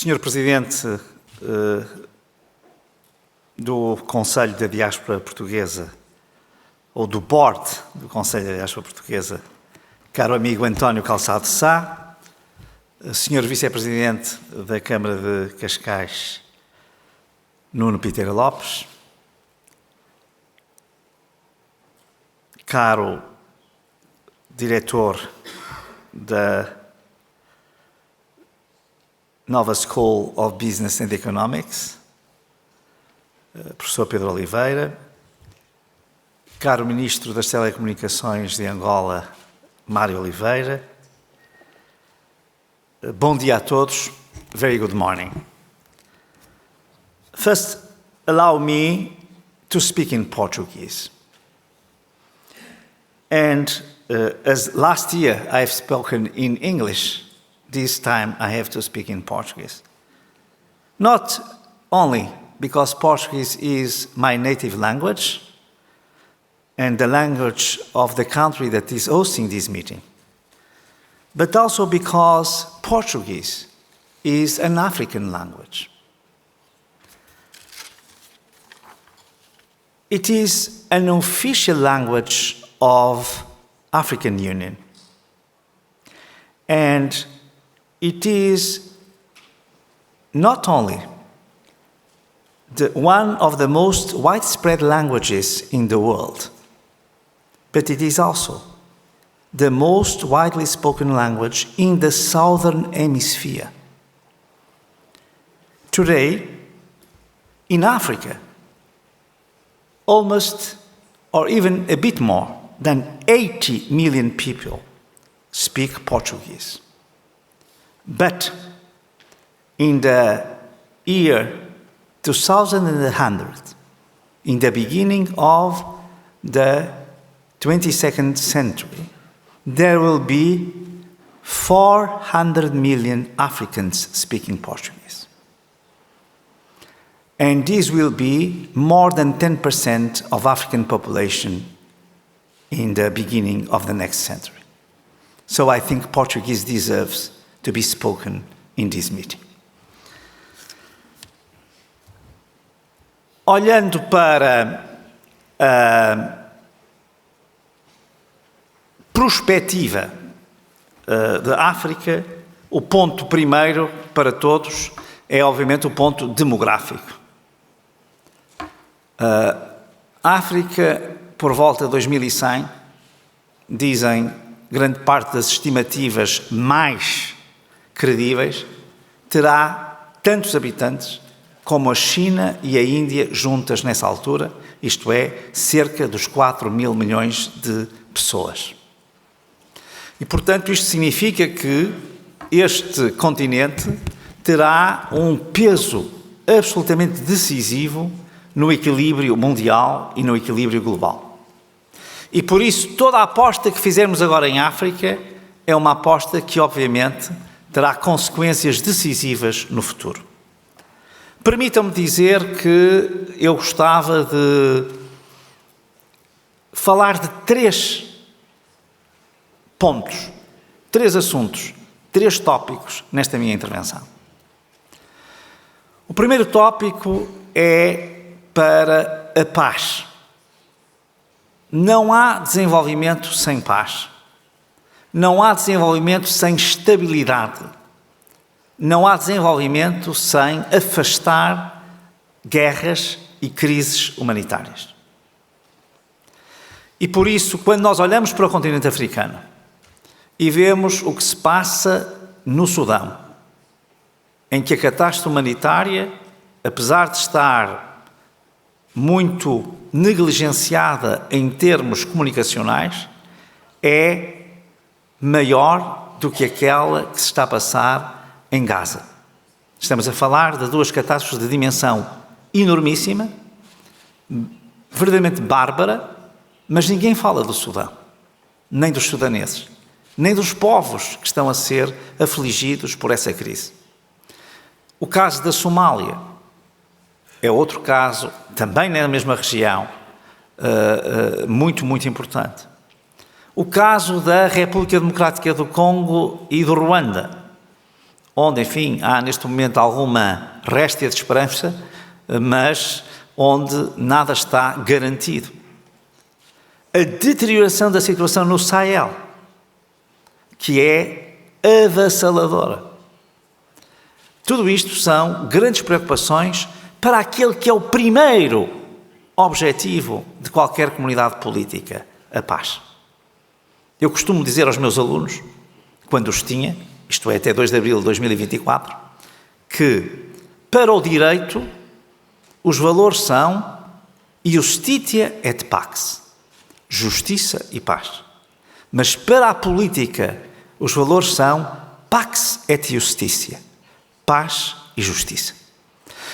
Senhor Presidente do Conselho da Diáspora Portuguesa, ou do Board do Conselho da Diáspora Portuguesa, caro amigo António Calçado Sá, Senhor Vice-Presidente da Câmara de Cascais, Nuno Piteira Lopes, caro diretor da Nova School of Business and Economics, professor Pedro Oliveira, caro Ministro das Telecomunicações de Angola, Mário Oliveira. Bom dia a todos. Very good morning. First, allow me to speak in Portuguese. And as last year I have spoken in English, this time I have to speak in Portuguese. Not only because Portuguese is my native language and the language of the country that is hosting this meeting, but also because Portuguese is an African language. It is an official language of African Union, and it is not only one of the most widespread languages in the world, but it is also the most widely spoken language in the Southern Hemisphere. Today, in Africa, almost, or even a bit more, than 80 million people speak Portuguese. But in the year 2100, in the beginning of the 22nd century, there will be 400 million Africans speaking Portuguese. And this will be more than 10% of African population in the beginning of the next century. So I think Portuguese deserves to be spoken in this meeting. Olhando para a prospectiva da África, o ponto primeiro para todos é, obviamente, o ponto demográfico. A África, por volta de 2100, dizem grande parte das estimativas mais credíveis, terá tantos habitantes como a China e a Índia juntas nessa altura, isto é, cerca dos 4 mil milhões de pessoas. E, portanto, isto significa que este continente terá um peso absolutamente decisivo no equilíbrio mundial e no equilíbrio global. E, por isso, toda a aposta que fizermos agora em África é uma aposta que, obviamente, terá consequências decisivas no futuro. Permitam-me dizer que eu gostava de falar de 3 pontos, 3 assuntos, 3 tópicos nesta minha intervenção. O primeiro tópico é para a paz. Não há desenvolvimento sem paz. Não há desenvolvimento sem estabilidade. Não há desenvolvimento sem afastar guerras e crises humanitárias. E por isso, quando nós olhamos para o continente africano e vemos o que se passa no Sudão, em que a catástrofe humanitária, apesar de estar muito negligenciada em termos comunicacionais, é maior do que aquela que se está a passar em Gaza. Estamos a falar de 2 catástrofes de dimensão enormíssima, verdadeiramente bárbara, mas ninguém fala do Sudão, nem dos sudaneses, nem dos povos que estão a ser afligidos por essa crise. O caso da Somália é outro caso, também na mesma região, muito, muito importante. O caso da República Democrática do Congo e do Ruanda, onde, enfim, há neste momento alguma réstia de esperança, mas onde nada está garantido. A deterioração da situação no Sahel, que é avassaladora. Tudo isto são grandes preocupações para aquele que é o primeiro objetivo de qualquer comunidade política, a paz. Eu costumo dizer aos meus alunos, quando os tinha, isto é, até 2 de abril de 2024, que para o direito os valores são iustitia et pax, justiça e paz. Mas para a política os valores são pax et justitia, paz e justiça.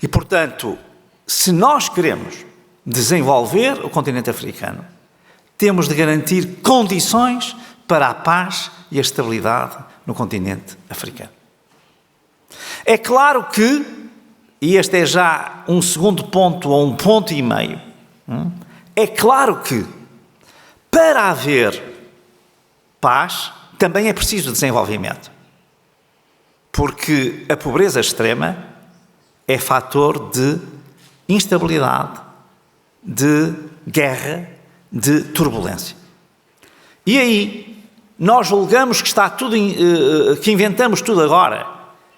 E, portanto, se nós queremos desenvolver o continente africano, temos de garantir condições para a paz e a estabilidade no continente africano. É claro que, e este é já um segundo ponto ou um ponto e meio, é claro que para haver paz também é preciso desenvolvimento. Porque a pobreza extrema é fator de instabilidade, de guerra, de turbulência. E aí, nós julgamos que está tudo, que inventamos tudo agora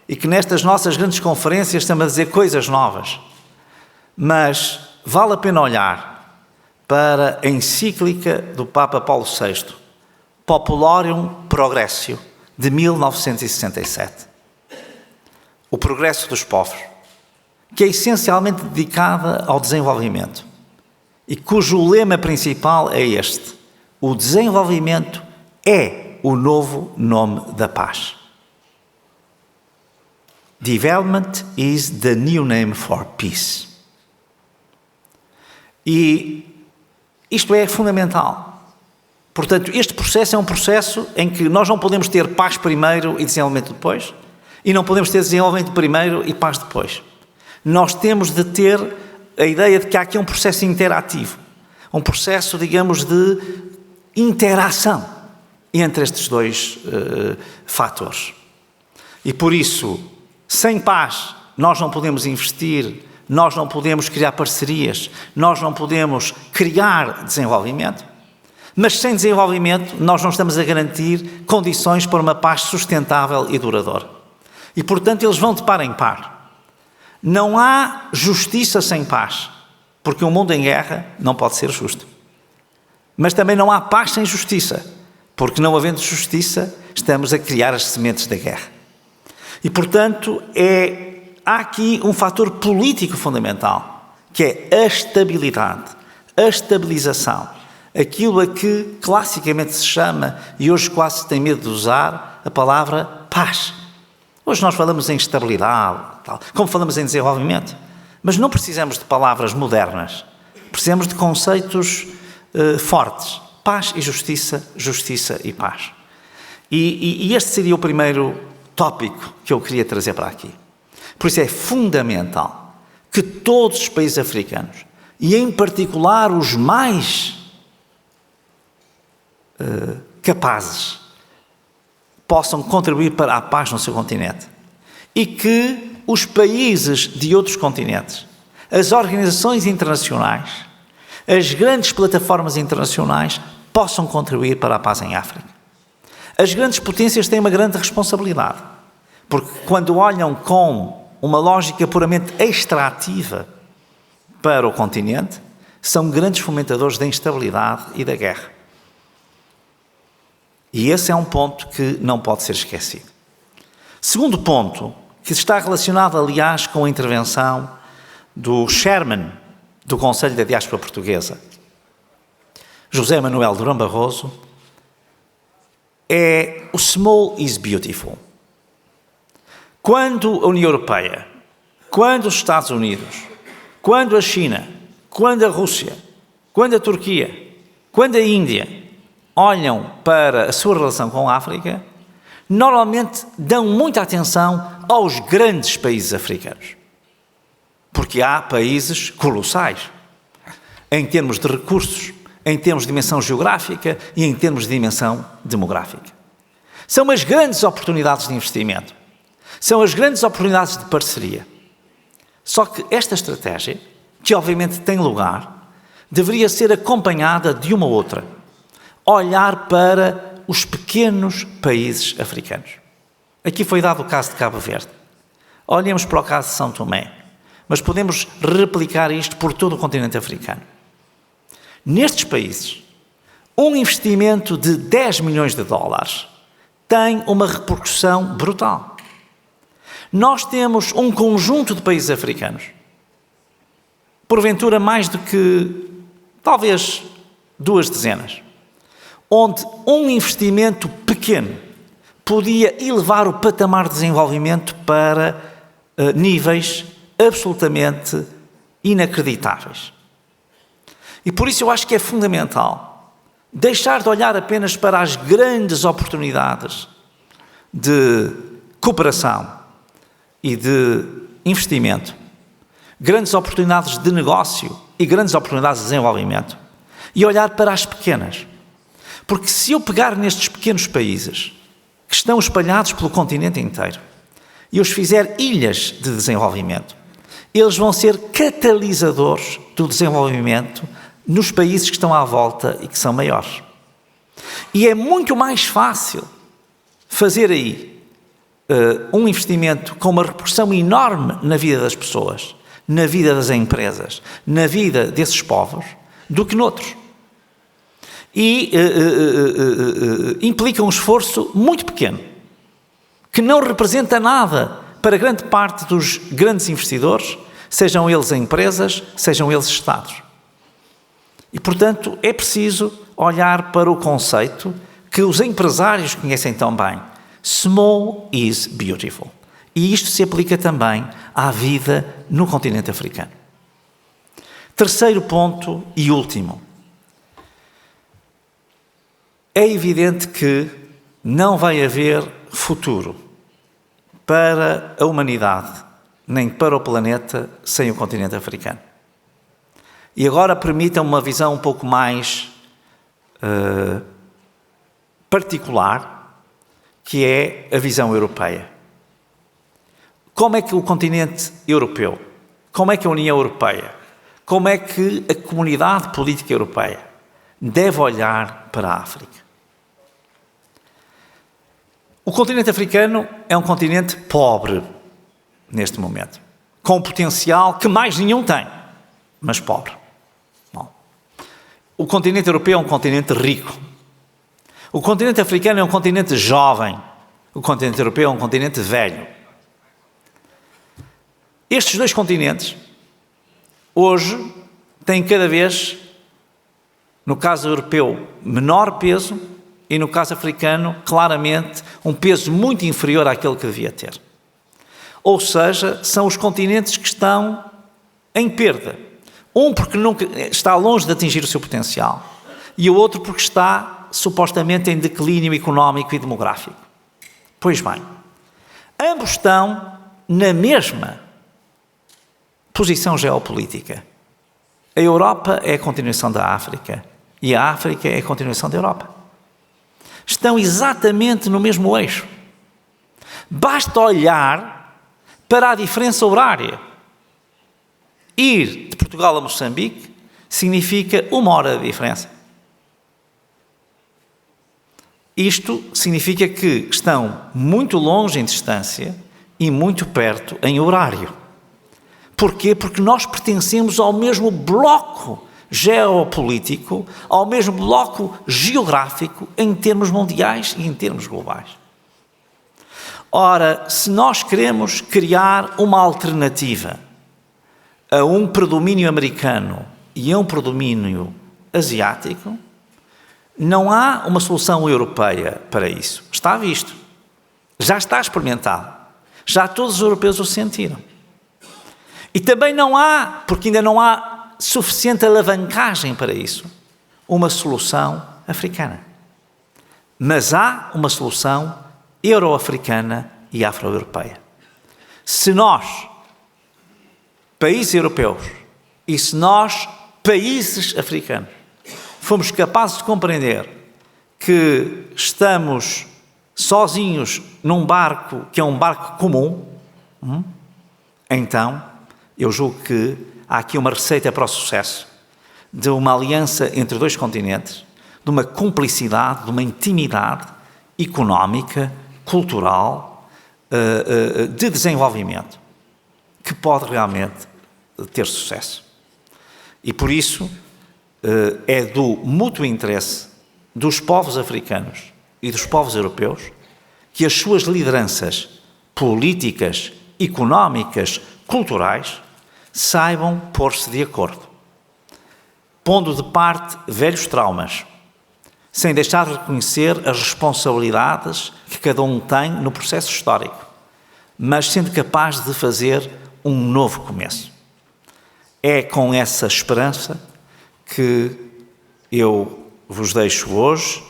e que nestas nossas grandes conferências estamos a dizer coisas novas. Mas vale a pena olhar para a encíclica do Papa Paulo VI, Populorium Progressio, de 1967. O progresso dos povos, que é essencialmente dedicada ao desenvolvimento e cujo lema principal é este: o desenvolvimento é o novo nome da paz. Development is the new name for peace. E isto é fundamental. Portanto, este processo é um processo em que nós não podemos ter paz primeiro e desenvolvimento depois, e não podemos ter desenvolvimento primeiro e paz depois. Nós temos de ter a ideia de que há aqui um processo interativo, um processo, digamos, de interação entre estes dois fatores. E por isso, sem paz, nós não podemos investir, nós não podemos criar parcerias, nós não podemos criar desenvolvimento. Mas sem desenvolvimento, nós não estamos a garantir condições para uma paz sustentável e duradoura. E, portanto, eles vão de par em par. Não há justiça sem paz, porque um mundo em guerra não pode ser justo. Mas também não há paz sem justiça, porque não havendo justiça, estamos a criar as sementes da guerra. E, portanto, há aqui um fator político fundamental, que é a estabilidade, a estabilização. Aquilo a que classicamente se chama, e hoje quase se tem medo de usar, a palavra paz. Hoje nós falamos em estabilidade, tal, como falamos em desenvolvimento, mas não precisamos de palavras modernas, precisamos de conceitos fortes. Paz e justiça, justiça e paz. E este seria o primeiro tópico que eu queria trazer para aqui. Por isso é fundamental que todos os países africanos, e em particular os mais capazes, possam contribuir para a paz no seu continente. E que os países de outros continentes, as organizações internacionais, as grandes plataformas internacionais possam contribuir para a paz em África. As grandes potências têm uma grande responsabilidade, porque quando olham com uma lógica puramente extrativa para o continente, são grandes fomentadores da instabilidade e da guerra. E esse é um ponto que não pode ser esquecido. Segundo ponto, que está relacionado, aliás, com a intervenção do chairman do Conselho da Diáspora Portuguesa, José Manuel Durão Barroso, é o small is beautiful. Quando a União Europeia, quando os Estados Unidos, quando a China, quando a Rússia, quando a Turquia, quando a Índia olham para a sua relação com a África, normalmente dão muita atenção aos grandes países africanos. Porque há países colossais, em termos de recursos, em termos de dimensão geográfica e em termos de dimensão demográfica. São umas grandes oportunidades de investimento. São as grandes oportunidades de parceria. Só que esta estratégia, que obviamente tem lugar, deveria ser acompanhada de uma outra. Olhar para os pequenos países africanos. Aqui foi dado o caso de Cabo Verde. Olhemos para o caso de São Tomé. Mas podemos replicar isto por todo o continente africano. Nestes países, um investimento de 10 milhões de dólares tem uma repercussão brutal. Nós temos um conjunto de países africanos, porventura mais do que, talvez, 2 dezenas, onde um investimento pequeno podia elevar o patamar de desenvolvimento para níveis absolutamente inacreditáveis. E por isso eu acho que é fundamental deixar de olhar apenas para as grandes oportunidades de cooperação e de investimento, grandes oportunidades de negócio e grandes oportunidades de desenvolvimento, e olhar para as pequenas. Porque se eu pegar nestes pequenos países que estão espalhados pelo continente inteiro e os fizer ilhas de desenvolvimento, eles vão ser catalisadores do desenvolvimento nos países que estão à volta e que são maiores. E é muito mais fácil fazer aí um investimento com uma repercussão enorme na vida das pessoas, na vida das empresas, na vida desses povos, do que noutros. E implica um esforço muito pequeno, que não representa nada para grande parte dos grandes investidores, sejam eles empresas, sejam eles Estados. E, portanto, é preciso olhar para o conceito que os empresários conhecem tão bem. Small is beautiful. E isto se aplica também à vida no continente africano. Terceiro ponto e último. É evidente que não vai haver futuro para a humanidade, nem para o planeta, sem o continente africano. E agora permitam-me uma visão um pouco mais particular, que é a visão europeia. Como é que o continente europeu, como é que a União Europeia, como é que a comunidade política europeia deve olhar para a África? O continente africano é um continente pobre neste momento, com um potencial que mais nenhum tem, mas pobre. Bom, o continente europeu é um continente rico. O continente africano é um continente jovem. O continente europeu é um continente velho. Estes dois continentes, hoje, têm cada vez, no caso europeu, menor peso e no caso africano, claramente, um peso muito inferior àquele que devia ter. Ou seja, são os continentes que estão em perda. Um porque nunca está longe de atingir o seu potencial e o outro porque está, supostamente, em declínio económico e demográfico. Pois bem, ambos estão na mesma posição geopolítica. A Europa é a continuação da África e a África é a continuação da Europa. Estão exatamente no mesmo eixo. Basta olhar para a diferença horária. Ir de Portugal a Moçambique significa 1 hora de diferença. Isto significa que estão muito longe em distância e muito perto em horário. Porquê? Porque nós pertencemos ao mesmo bloco geopolítico, ao mesmo bloco geográfico em termos mundiais e em termos globais. Ora, se nós queremos criar uma alternativa a um predomínio americano e a um predomínio asiático, não há uma solução europeia para isso. Está visto. Já está experimentado. Já todos os europeus o sentiram. E também não há, porque ainda não há suficiente alavancagem para isso, uma solução africana. Mas há uma solução euro-africana e afro-europeia. Se nós, países europeus, e se nós, países africanos, fomos capazes de compreender que estamos sozinhos num barco que é um barco comum, então eu julgo que há aqui uma receita para o sucesso, de uma aliança entre dois continentes, de uma cumplicidade, de uma intimidade económica, cultural, de desenvolvimento, que pode realmente ter sucesso. E por isso é do mútuo interesse dos povos africanos e dos povos europeus que as suas lideranças políticas, económicas, culturais saibam pôr-se de acordo, pondo de parte velhos traumas, sem deixar de reconhecer as responsabilidades que cada um tem no processo histórico, mas sendo capaz de fazer um novo começo. É com essa esperança que eu vos deixo hoje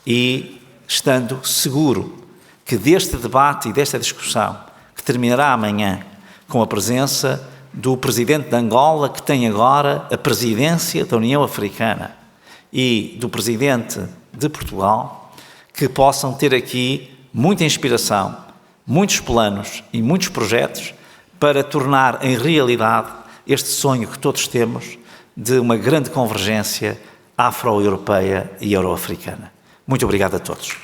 e estando seguro que deste debate e desta discussão, que terminará amanhã com a presença do Presidente de Angola, que tem agora a presidência da União Africana, e do Presidente de Portugal, que possam ter aqui muita inspiração, muitos planos e muitos projetos para tornar em realidade este sonho que todos temos de uma grande convergência afro-europeia e euro-africana. Muito obrigado a todos.